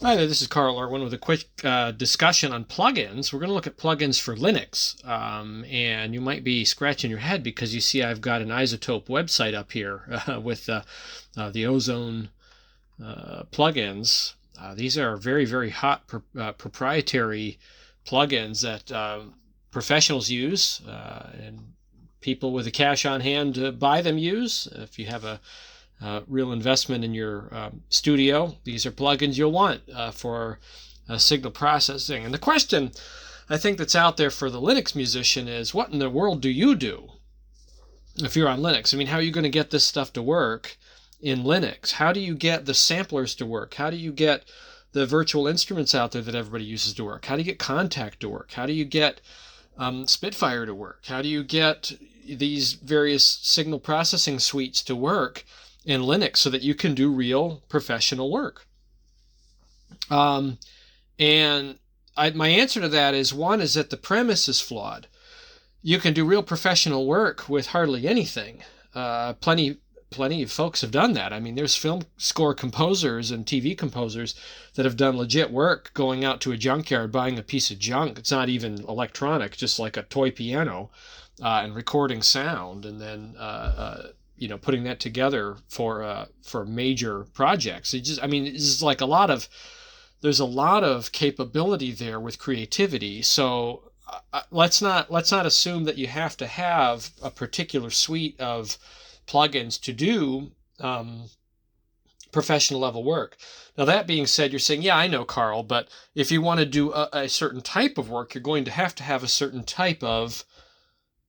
Hi there, this is Carl Irwin with a quick discussion on plugins. We're going to look at plugins for Linux, and you might be scratching your head because you see I've got an Isotope website up here with the Ozone plugins. These are very, very hot proprietary plugins that professionals use and people with the cash on hand to buy them use. If you have a real investment in your studio, these are plugins you'll want for signal processing. And the question I think that's out there for the Linux musician is, what in the world do you do if you're on Linux? I mean, how are you going to get this stuff to work in Linux? How do you get the samplers to work? How do you get the virtual instruments out there that everybody uses to work? How do you get Contact to work? How do you get Spitfire to work? How do you get these various signal processing suites to work in Linux so that you can do real professional work? My answer to that is, one is that the premise is flawed. You can do real professional work with hardly anything. Plenty of folks have done that. I mean, there's film score composers and TV composers that have done legit work going out to a junkyard, buying a piece of junk. It's not even electronic, just like a toy piano, and recording sound, and then putting that together for major projects. It's like there's a lot of capability there with creativity. So let's not assume that you have to have a particular suite of plugins to do professional level work. Now, that being said, you're saying, yeah, I know, Carl, but if you want to do a certain type of work, you're going to have a certain type of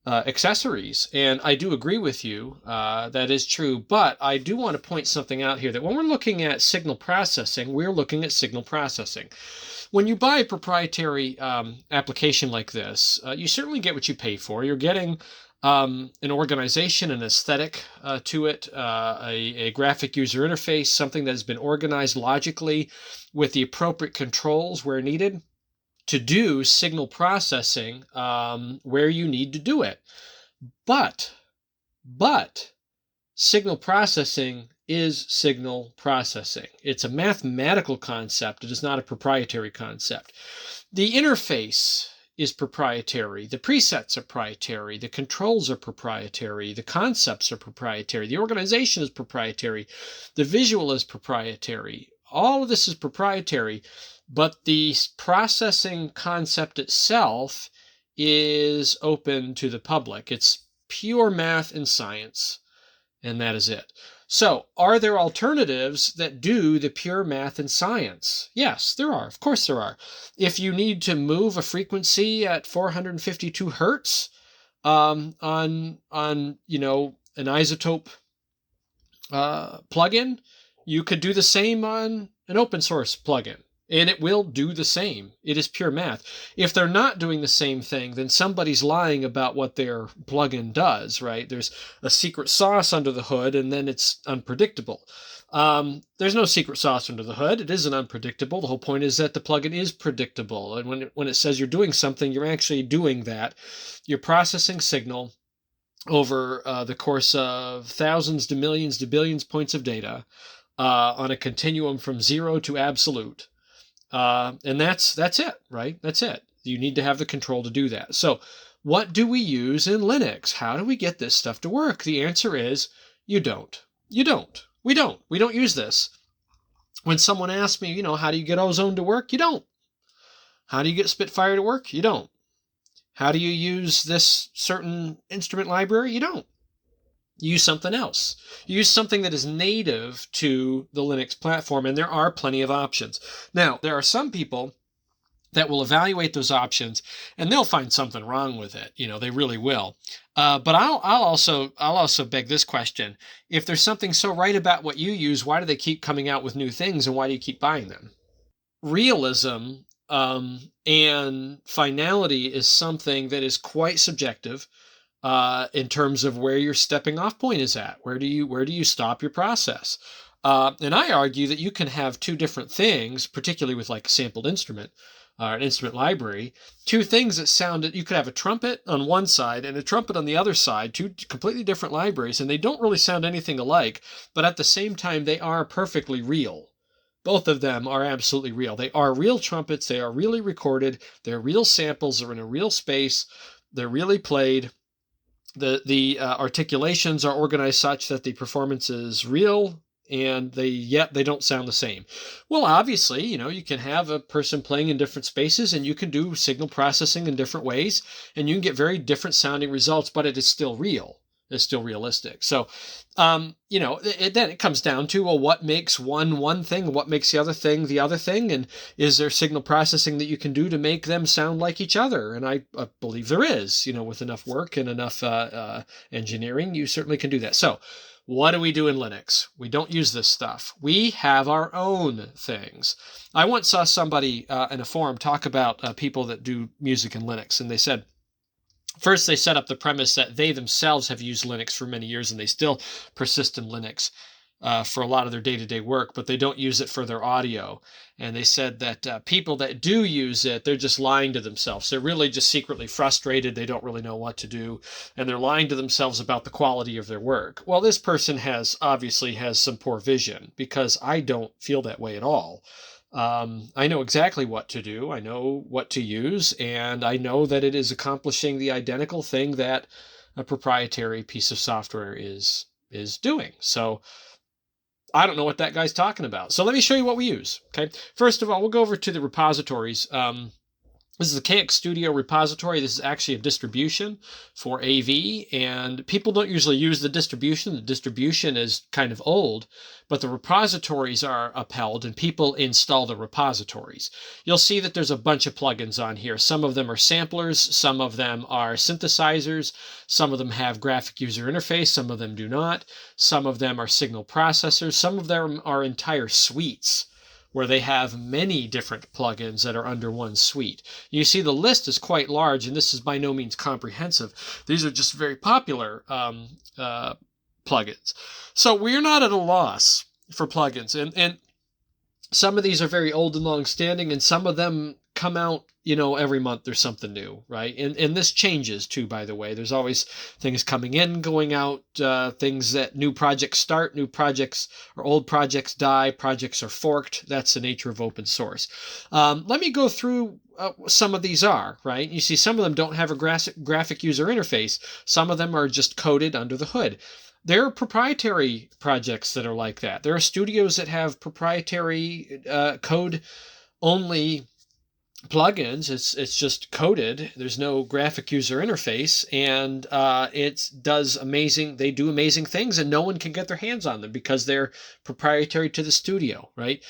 accessories. And I do agree with you. That is true. But I do want to point something out here, that when we're looking at signal processing, we're looking at signal processing. When you buy a proprietary application like this, you certainly get what you pay for. You're getting an organization, an aesthetic to it, a graphic user interface, something that has been organized logically with the appropriate controls where needed to do signal processing where you need to do it. But signal processing is signal processing. It's a mathematical concept. It is not a proprietary concept. The interface is proprietary. The presets are proprietary. The controls are proprietary. The concepts are proprietary. The organization is proprietary. The visual is proprietary. All of this is proprietary. But the processing concept itself is open to the public. It's pure math and science, and that is it. So, are there alternatives that do the pure math and science? Yes, there are. Of course there are. If you need to move a frequency at 452 hertz on an Isotope plugin, you could do the same on an open source plugin. And it will do the same. It is pure math. If they're not doing the same thing, then somebody's lying about what their plugin does, right? There's a secret sauce under the hood, and then it's unpredictable. There's no secret sauce under the hood. It isn't unpredictable. The whole point is that the plugin is predictable. And when it says you're doing something, you're actually doing that. You're processing signal over the course of thousands to millions to billions points of data on a continuum from zero to absolute. And that's it, right? That's it. You need to have the control to do that. So what do we use in Linux? How do we get this stuff to work? The answer is you don't. We don't use this. When someone asks me, how do you get Ozone to work? You don't. How do you get Spitfire to work? You don't. How do you use this certain instrument library? You don't. You use something else. You use something that is native to the Linux platform, and there are plenty of options. Now, there are some people that will evaluate those options, and they'll find something wrong with it. They really will. But I'll also beg this question: if there's something so right about what you use, why do they keep coming out with new things, and why do you keep buying them? Realism and finality is something that is quite subjective. In terms of where your stepping off point is at. Where do you stop your process? And I argue that you can have two different things, particularly with like a sampled instrument or an instrument library, two things that sound, you could have a trumpet on one side and a trumpet on the other side, two completely different libraries, and they don't really sound anything alike, but at the same time, they are perfectly real. Both of them are absolutely real. They are real trumpets. They are really recorded. They're real samples. They're in a real space. They're really played. The articulations are organized such that the performance is real, and yet they don't sound the same. Well, obviously, you can have a person playing in different spaces, and you can do signal processing in different ways, and you can get very different sounding results, but it is still real. It's still realistic. So, then it comes down to, well, what makes one thing, what makes the other thing, and is there signal processing that you can do to make them sound like each other? And I believe there is. With enough work and enough engineering, you certainly can do that. So, what do we do in Linux? We don't use this stuff. We have our own things. I once saw somebody in a forum talk about people that do music in Linux, and they said, first, they set up the premise that they themselves have used Linux for many years, and they still persist in Linux for a lot of their day-to-day work, but they don't use it for their audio. And they said that people that do use it, they're just lying to themselves. They're really just secretly frustrated. They don't really know what to do, and they're lying to themselves about the quality of their work. Well, this person obviously has some poor vision, because I don't feel that way at all. I know exactly what to do. I know what to use, and I know that it is accomplishing the identical thing that a proprietary piece of software is doing. So I don't know what that guy's talking about. So let me show you what we use. Okay. First of all, we'll go over to the repositories. This is a KX Studio repository. This is actually a distribution for AV, and people don't usually use the distribution. The distribution is kind of old, but the repositories are upheld, and people install the repositories. You'll see that there's a bunch of plugins on here. Some of them are samplers, some of them are synthesizers, some of them have graphic user interface, some of them do not. Some of them are signal processors, some of them are entire suites, where they have many different plugins that are under one suite. You see the list is quite large, and this is by no means comprehensive. These are just very popular plugins. So we're not at a loss for plugins. And some of these are very old and long-standing, and some of them come out, every month there's something new, right? And this changes too, by the way. There's always things coming in, going out, things that new projects start, new projects or old projects die, projects are forked. That's the nature of open source. Let me go through some of these are, right? You see some of them don't have a graphic user interface. Some of them are just coded under the hood. There are proprietary projects that are like that. There are studios that have proprietary code-only plugins. It's just coded. There's no graphic user interface, and they do amazing things, and no one can get their hands on them because they're proprietary to the studio, right?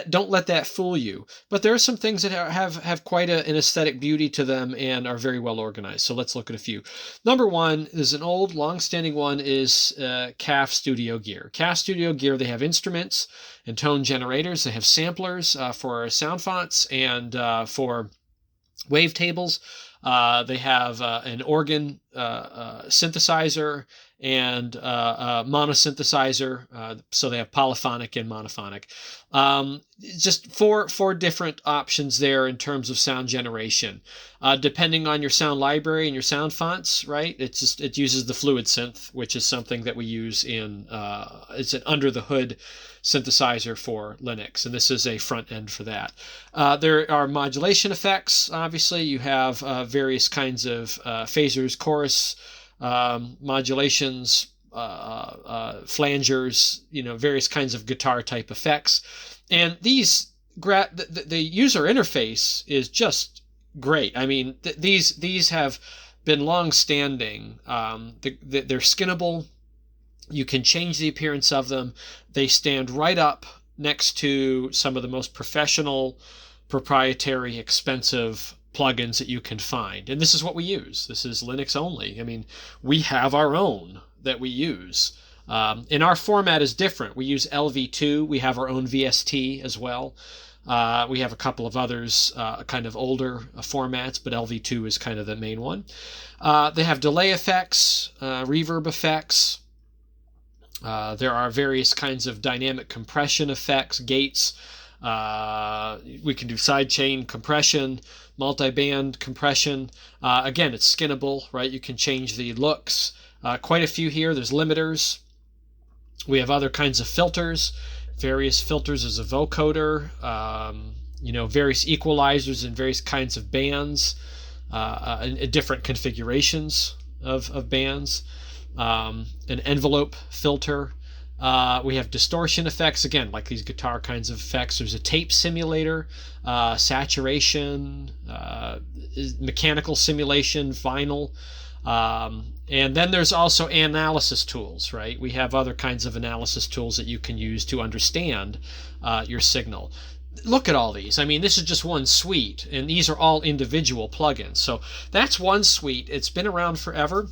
Don't let that fool you. But there are some things that have quite an aesthetic beauty to them and are very well organized. So let's look at a few. Number one is an old, long-standing one is CAF Studio Gear. CAF Studio Gear, they have instruments and tone generators. They have samplers for sound fonts and for wavetables. They have an organ synthesizer and a monosynthesizer. So they have polyphonic and monophonic. Just four different options there in terms of sound generation. Depending on your sound library and your sound fonts, right? It uses the fluid synth, which is something that we use in it's an under the hood synthesizer for Linux, and this is a front end for that. There are modulation effects. Obviously, you have various kinds of phasers, chorus, modulations, flangers, various kinds of guitar type effects. And these the user interface is just great. I mean, these have been long standing. They're skinnable. You can change the appearance of them. They stand right up next to some of the most professional, proprietary, expensive plugins that you can find. And this is what we use. This is Linux only. I mean, we have our own that we use. And our format is different. We use LV2. We have our own VST as well. We have a couple of others, kind of older formats, but LV2 is kind of the main one. They have delay effects, reverb effects. There are various kinds of dynamic compression effects, gates. We can do sidechain compression, multi-band compression. Again, it's skinnable, right? You can change the looks. Quite a few here. There's limiters. We have other kinds of filters. various filters as a vocoder, various equalizers and various kinds of bands, and different configurations of bands, an envelope filter. We have distortion effects, again, like these guitar kinds of effects. There's a tape simulator, saturation, mechanical simulation, vinyl. And then there's also analysis tools, right? We have other kinds of analysis tools that you can use to understand your signal. Look at all these. I mean, this is just one suite, and these are all individual plugins. So that's one suite. It's been around forever.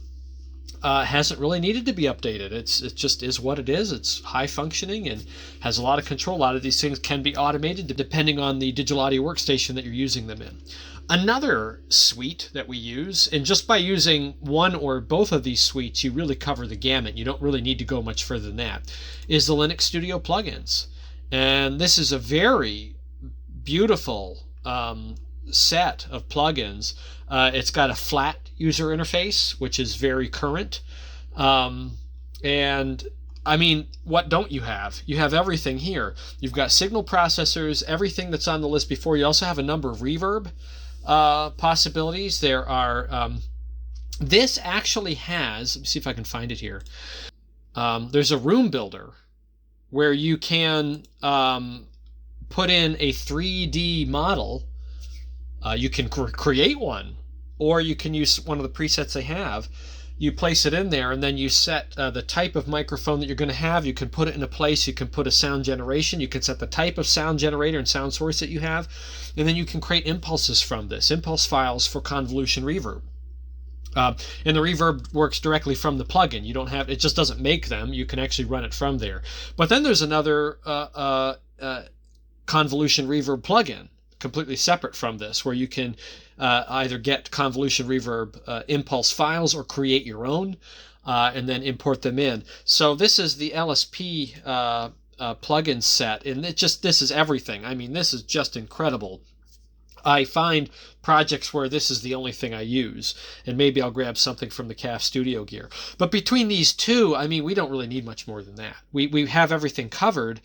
Hasn't really needed to be updated. It just is what it is. It's high functioning and has a lot of control. A lot of these things can be automated depending on the digital audio workstation that you're using them in. Another suite that we use, and just by using one or both of these suites, you really cover the gamut. You don't really need to go much further than that, is the Linux Studio plugins. And this is a very beautiful set of plugins. It's got a flat user interface, which is very current. And I mean, what don't you have? You have everything here. You've got signal processors, everything that's on the list before. You also have a number of reverb possibilities. There are, this actually has, let me see if I can find it here. There's a room builder where you can put in a 3D model. You can create one, or you can use one of the presets they have. You place it in there, and then you set the type of microphone that you're going to have. You can put it in a place. You can put a sound generation. You can set the type of sound generator and sound source that you have, and then you can create impulses from this, impulse files for convolution reverb. And the reverb works directly from the plugin. You don't have, it just doesn't make them. You can actually run it from there. But then there's another convolution reverb plugin, completely separate from this, where you can either get convolution reverb impulse files or create your own and then import them in. So this is the LSP plugin set, and this is everything. I mean, this is just incredible. I find projects where this is the only thing I use, and maybe I'll grab something from the CAF Studio gear. But between these two, I mean, we don't really need much more than that. We have everything covered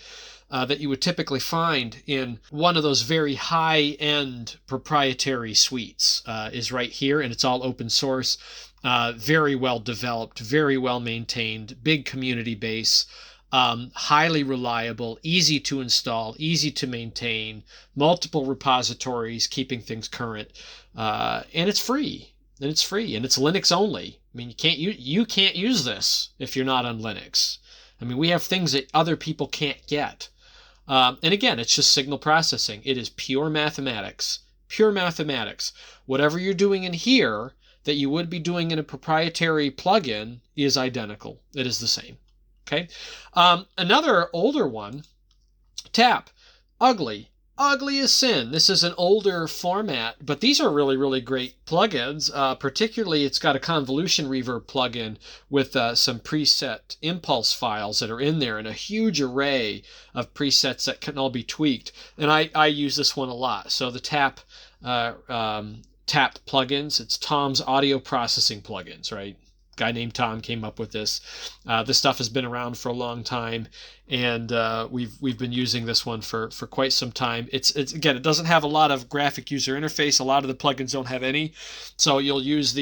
that you would typically find in one of those very high-end proprietary suites is right here, and it's all open source, very well developed, very well maintained, big community base, highly reliable, easy to install, easy to maintain, multiple repositories keeping things current, and it's free. And it's Linux only. I mean, you can't use this if you're not on Linux. I mean, we have things that other people can't get. And again, it's just signal processing. It is pure mathematics. Pure mathematics. Whatever you're doing in here that you would be doing in a proprietary plugin is identical. It is the same. Okay. Another older one, Tap. Ugly as sin. This is an older format, but these are really, really great plugins. Particularly, it's got a convolution reverb plugin with some preset impulse files that are in there, and a huge array of presets that can all be tweaked. And I use this one a lot. So the Tap plugins, it's Tom's audio processing plugins, right? Guy named Tom came up with this. This stuff has been around for a long time, and we've been using this one for quite some time. It's again, it doesn't have a lot of graphic user interface. A lot of the plugins don't have any, so you'll use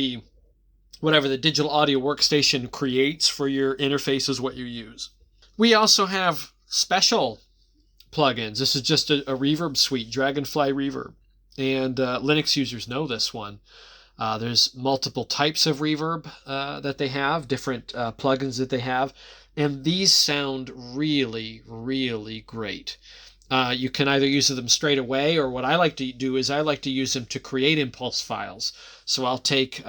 whatever the digital audio workstation creates for your interface is what you use. We also have special plugins. This is just a reverb suite, Dragonfly Reverb, and Linux users know this one. There's multiple types of reverb that they have, different plugins that they have, and these sound really, really great. You can either use them straight away, or what I like to do is I like to use them to create impulse files. So I'll take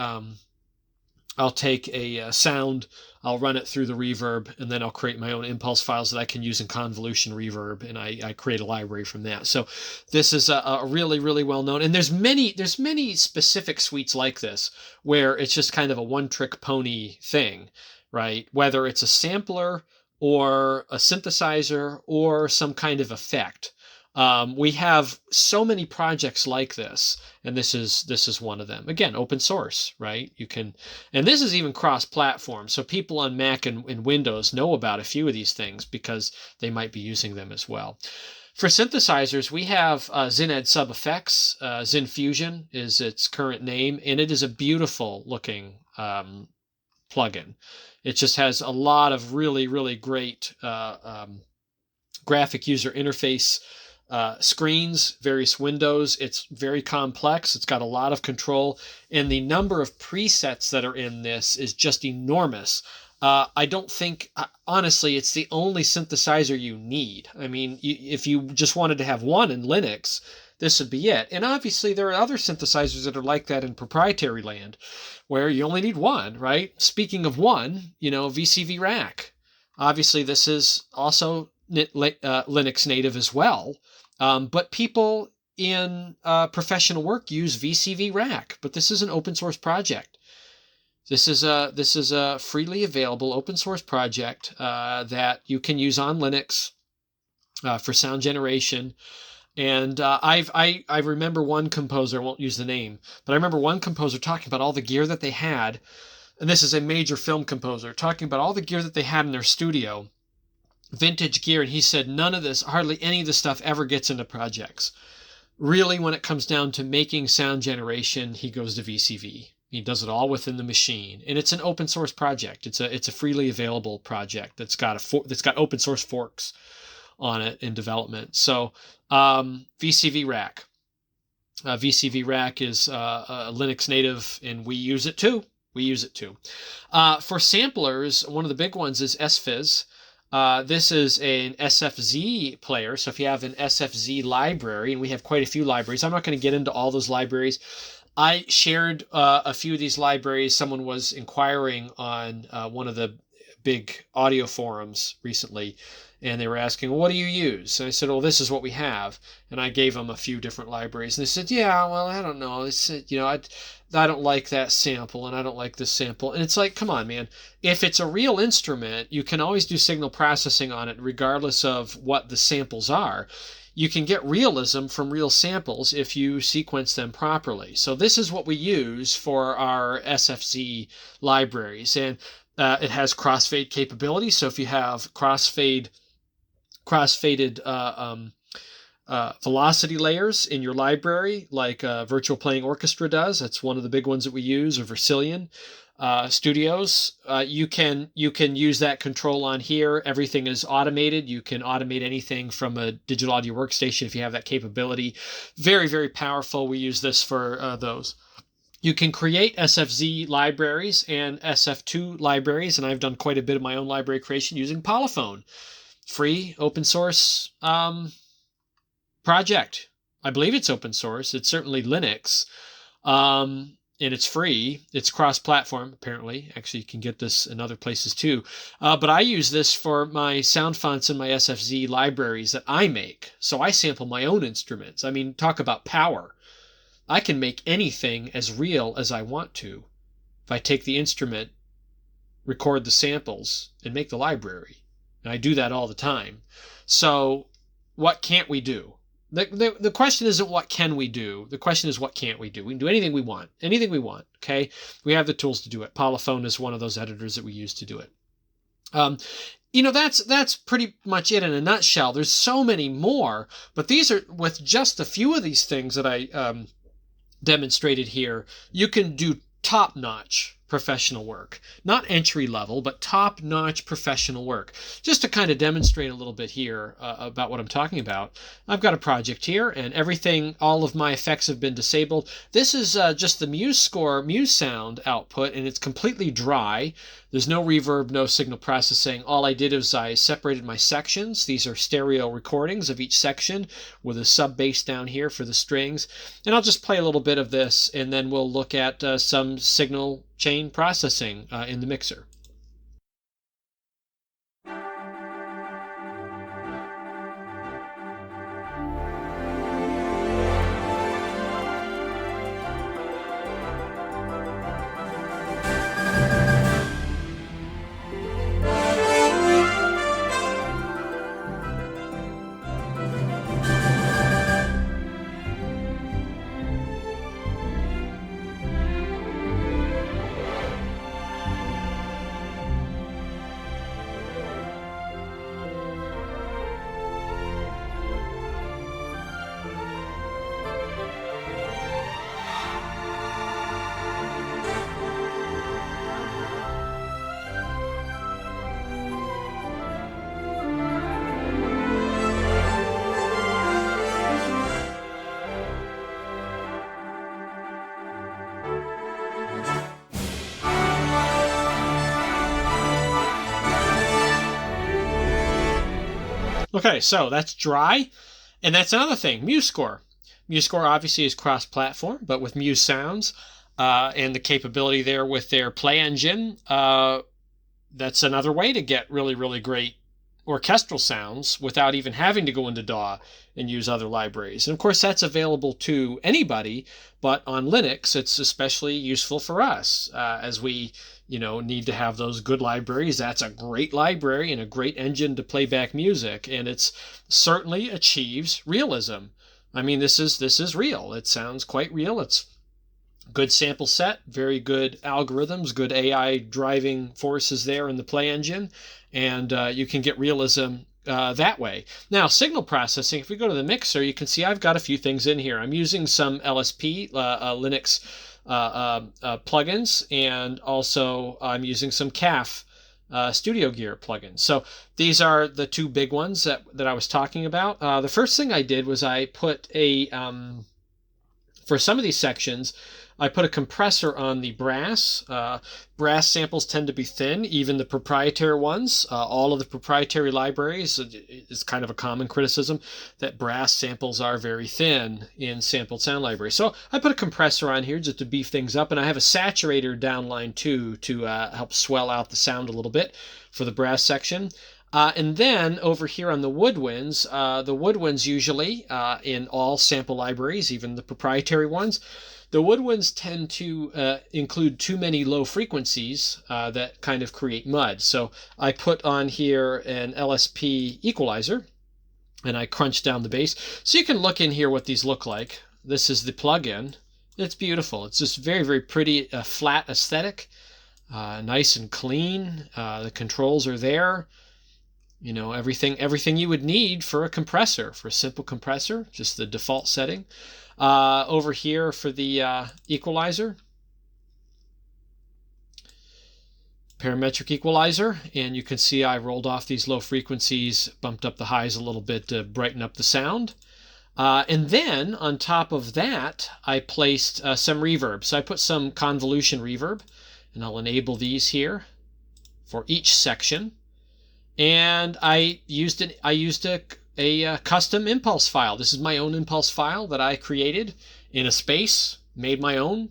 a sound, I'll run it through the reverb, and then I'll create my own impulse files that I can use in convolution reverb, and I create a library from that. So this is a really, really well known, and there's many specific suites like this where it's just kind of a one-trick pony thing, right? Whether it's a sampler or a synthesizer or some kind of effect. We have so many projects like this, and this is one of them. Again, open source, right? You can, and this is even cross-platform, so people on Mac and Windows know about a few of these things because they might be using them as well. For synthesizers, we have Zined Sub Effects. Zin Fusion is its current name, and it is a beautiful looking plugin. It just has a lot of really, really great graphic user interface screens, various windows. It's very complex. It's got a lot of control, and the number of presets that are in this is just enormous. I don't think, honestly, it's the only synthesizer you need. I mean, if you just wanted to have one in Linux, this would be it. And obviously, there are other synthesizers that are like that in proprietary land, where you only need one, right? Speaking of one, VCV Rack. Obviously, this is also Linux native as well. But people in professional work use VCV Rack, but this is an open source project. This is a freely available open source project that you can use on Linux for sound generation. And I remember one composer, I won't use the name, but I remember one composer talking about all the gear that they had, and this is a major film composer, talking about all the gear that they had in their studio, vintage gear, and he said none of this, hardly any of this stuff ever gets into projects. Really, when it comes down to making sound generation, he goes to VCV. He does it all within the machine, and it's an open source project. It's a freely available project that's got open source forks on it in development. So VCV Rack. VCV Rack is a Linux native, and we use it too. For samplers, one of the big ones is SFizz. This is an SFZ player. So if you have an SFZ library, and we have quite a few libraries, I'm not going to get into all those libraries. I shared a few of these libraries. Someone was inquiring on one of the big audio forums recently, and they were asking, well, what do you use? And I said, well, this is what we have. And I gave them a few different libraries. And they said, yeah, well, I don't know. They said, I don't like that sample, and I don't like this sample. And it's like, come on, man. If it's a real instrument, you can always do signal processing on it regardless of what the samples are. You can get realism from real samples if you sequence them properly. So this is what we use for our SFZ libraries. And it has crossfade capability. So if you have crossfaded velocity layers in your library, like Virtual Playing Orchestra does, that's one of the big ones that we use, or Vercillion Studios, you can use that control on here. Everything is automated. You can automate anything from a digital audio workstation if you have that capability. Very, very powerful. We use this for those. You can create SFZ libraries and SF2 libraries, and I've done quite a bit of my own library creation using Polyphone. Free, open source project. I believe it's open source. It's certainly Linux. And it's free. It's cross-platform, apparently. Actually, you can get this in other places too. But I use this for my sound fonts and my SFZ libraries that I make. So I sample my own instruments. I mean, talk about power. I can make anything as real as I want to if I take the instrument, record the samples, and make the library. And I do that all the time. So what can't we do? The question isn't what can we do. The question is what can't we do. We can do anything we want. Anything we want, okay? We have the tools to do it. Polyphone is one of those editors that we use to do it. That's pretty much it in a nutshell. There's so many more, but these are, with just a few of these things that I demonstrated here, you can do top-notch professional work. Not entry level, but top-notch professional work. Just to kind of demonstrate a little bit here about what I'm talking about, I've got a project here, and all of my effects have been disabled. This is just the Muse sound output, and it's completely dry. There's no reverb, no signal processing. All I did is I separated my sections. These are stereo recordings of each section with a sub bass down here for the strings. And I'll just play a little bit of this, and then we'll look at some signal chain processing in the mixer. Okay, so that's dry. And that's another thing, MuseScore. MuseScore obviously is cross-platform, but with Muse Sounds and the capability there with their Play engine, that's another way to get really, really great orchestral sounds without even having to go into DAW and use other libraries. And of course, that's available to anybody, but on Linux, it's especially useful for us as we, need to have those good libraries. That's a great library and a great engine to play back music, and it's certainly achieves realism. I mean, this is real. It sounds quite real. It's good sample set, very good algorithms, good AI driving forces there in the Play engine, and you can get realism that way. Now, signal processing, if we go to the mixer, you can see I've got a few things in here. I'm using some LSP, Linux plugins, and also I'm using some CAF Studio Gear plugins. So these are the two big ones that I was talking about. The first thing I did was I put for some of these sections, I put a compressor on the brass. Brass samples tend to be thin, even the proprietary ones. All of the proprietary libraries is kind of a common criticism that brass samples are very thin in sampled sound libraries. So I put a compressor on here just to beef things up, and I have a saturator downline too to help swell out the sound a little bit for the brass section. And then over here on the woodwinds usually in all sample libraries, even the proprietary ones, the woodwinds tend to include too many low frequencies that kind of create mud. So I put on here an LSP equalizer, and I crunch down the bass. So you can look in here what these look like. This is the plugin. It's beautiful. It's just very, very pretty, flat aesthetic, nice and clean. The controls are there. Everything you would need for a compressor, for a simple compressor, just the default setting. Over here for the equalizer, parametric equalizer, and you can see I rolled off these low frequencies, bumped up the highs a little bit to brighten up the sound. And then on top of that, I placed some reverb. So I put some convolution reverb, and I'll enable these here for each section. And I used a custom impulse file. This is my own impulse file that I created in a space, made my own,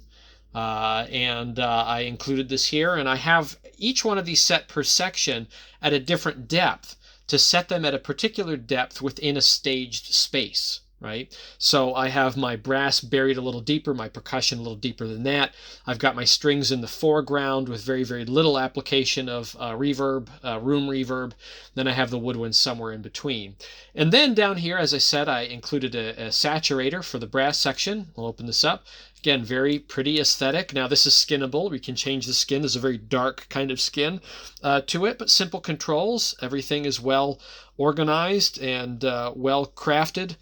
and I included this here. And I have each one of these set per section at a different depth to set them at a particular depth within a staged space. Right? So I have my brass buried a little deeper, my percussion a little deeper than that. I've got my strings in the foreground with very, very little application of reverb, room reverb. Then I have the woodwinds somewhere in between. And then down here, as I said, I included a saturator for the brass section. We'll open this up. Again, very pretty aesthetic. Now this is skinnable. We can change the skin. There's a very dark kind of skin to it, but simple controls. Everything is well organized and well crafted.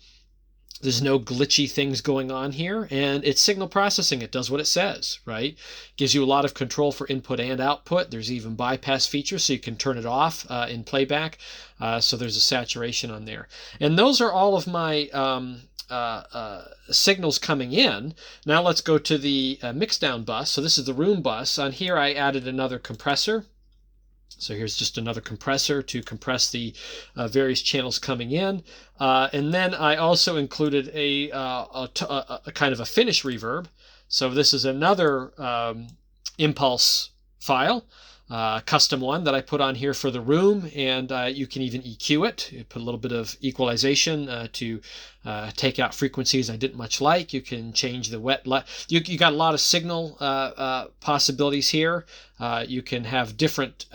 There's no glitchy things going on here, and it's signal processing. It does what it says, right? Gives you a lot of control for input and output. There's even bypass features, so you can turn it off in playback. So there's a saturation on there. And those are all of my signals coming in. Now let's go to the mixdown bus. So this is the room bus. On here I added another compressor. So here's just another compressor to compress the various channels coming in. And then I also included a kind of a finish reverb. So this is another impulse file, custom one that I put on here for the room. And you can even EQ it. You put a little bit of equalization to take out frequencies I didn't much like. You can change the wet. You got a lot of signal possibilities here. You can have different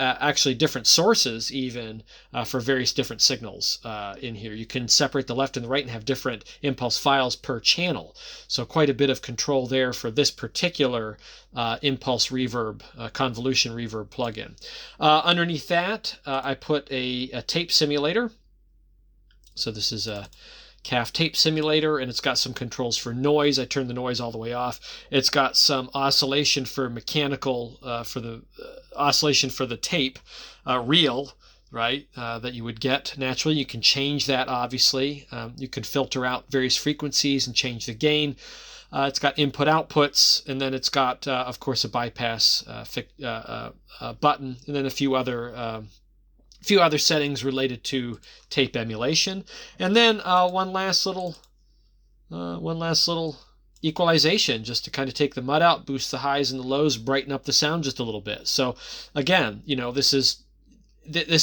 sources even for various different signals in here. You can separate the left and the right and have different impulse files per channel. So quite a bit of control there for this particular impulse reverb, convolution reverb plugin. Underneath that, I put a tape simulator. So this is a CAF tape simulator, and it's got some controls for noise. I turned the noise all the way off. It's got some oscillation for mechanical, for the oscillation for the tape reel, right, that you would get naturally. You can change that, obviously. You can filter out various frequencies and change the gain. It's got input outputs, and then it's got, of course, a bypass button, and then a few other a few other settings related to tape emulation, and then one last little equalization, just to kind of take the mud out, boost the highs and the lows, brighten up the sound just a little bit. So again, this is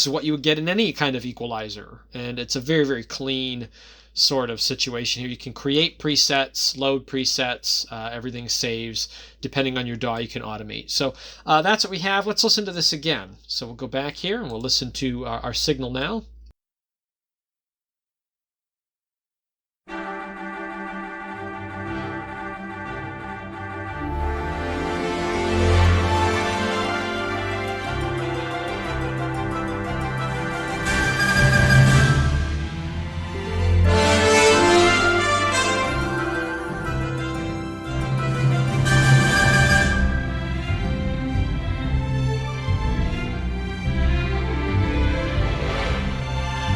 what you would get in any kind of equalizer, and it's a very, very clean sort of situation here. You can create presets, load presets, everything saves. Depending on your DAW, you can automate. So that's what we have. Let's listen to this again. So we'll go back here and we'll listen to our signal now.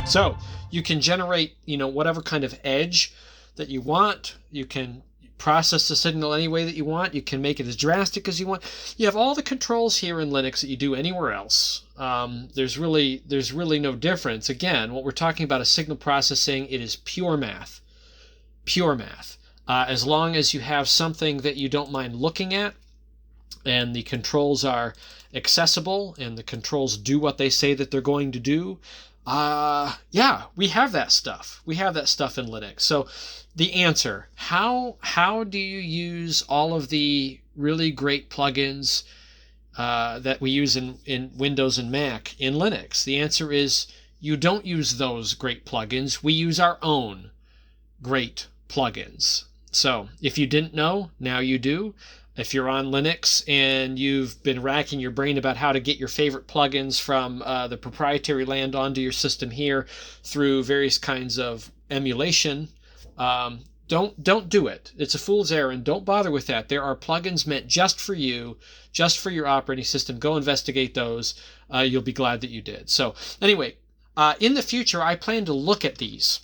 So you can generate, whatever kind of edge that you want. You can process the signal any way that you want. You can make it as drastic as you want. You have all the controls here in Linux that you do anywhere else. There's really no difference. Again, what we're talking about is signal processing. It is pure math. Pure math. As long as you have something that you don't mind looking at, and the controls are accessible, and the controls do what they say that they're going to do, yeah, we have that stuff. We have that stuff in Linux. So the answer, how do you use all of the really great plugins that we use in Windows and Mac in Linux? The answer is you don't use those great plugins. We use our own great plugins. So if you didn't know, now you do. If you're on Linux and you've been racking your brain about how to get your favorite plugins from the proprietary land onto your system here through various kinds of emulation, don't do it. It's a fool's errand. Don't bother with that. There are plugins meant just for you, just for your operating system. Go investigate those. You'll be glad that you did. So anyway, in the future, I plan to look at these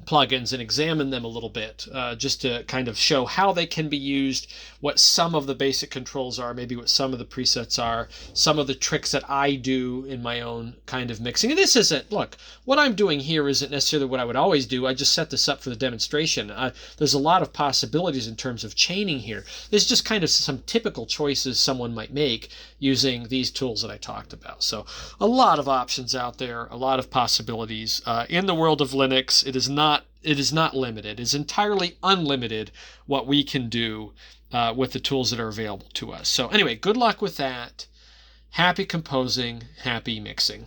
plugins and examine them a little bit, just to kind of show how they can be used, what some of the basic controls are, maybe what some of the presets are, some of the tricks that I do in my own kind of mixing. And this isn't, look, what I'm doing here isn't necessarily what I would always do. I just set this up for the demonstration. There's a lot of possibilities in terms of chaining here. There's just kind of some typical choices someone might make using these tools that I talked about. So a lot of options out there, a lot of possibilities. In the world of Linux, it is not limited. It is entirely unlimited what we can do with the tools that are available to us. So anyway, good luck with that. Happy composing, happy mixing.